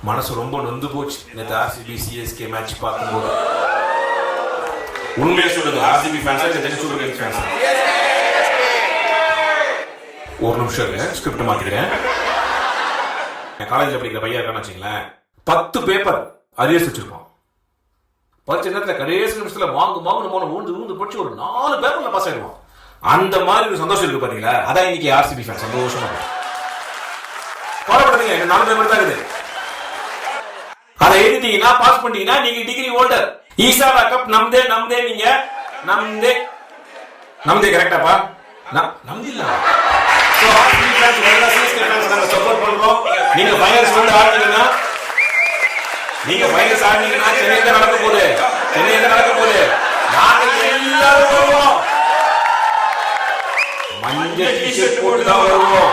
மனசு ரொம்ப நொந்து போச்சு நேற்று ஆர்சிபி சிஎஸ்கே மேட்ச் பார்க்கும்போது. உண்மையை சொல்லுங்க, ஆர்சிபி ஃபேன்ஸா இல்ல சென்னை சூப்பர் கிங்ஸ் ஃபேன்ஸா? ஒரு நிமிஷம் ஸ்கிரிப்ட் மாத்திக்கிறேன். என் காலேஜில் படிக்கிற பையன் இருக்கான்னு வச்சுங்களேன், 10 பேப்பர் அரியர்ஸ் வச்சிருப்பான். பரிச்சை நேரத்தில் கடைசி நிமிஷத்துல ஊந்து படிச்சு ஒரு 4 பேப்பர்ல பாஸ் ஆயிடுவான். அந்த மாதிரி ஒரு சந்தோஷம் இருக்கு பாத்தீங்களா? அதான் இன்னைக்கு ஆர்சிபி ஃபேன் சந்தோஷமா கவலைப்படுறீங்க. 4 பேப்பர் தான் இருக்குது. அதை எழுதிட்டீங்கன்னா பாஸ் பண்ணீங்கன்னா நீங்க டிகிரி ஹோல்டர். ஈசாவா கப் நம்தே நீங்க நம்தே கரெக்டாப்பா? நம்தில்ல. சோ ஆர்சிபி ஃபேன்ஸ் நல்லா சிஎஸ்கே ஃபேன்ஸ் நாங்க சப்போர்ட் பண்றோம். நீங்க ஃபைனல்ஸ் வந்து ஆடுறீங்கன்னா சென்னை தான் நடக்க போகுது. நாங்க எல்லாரும் வருவோம். மஞ்சள் டிஷர்ட் போட்டு தான் வருவோம்.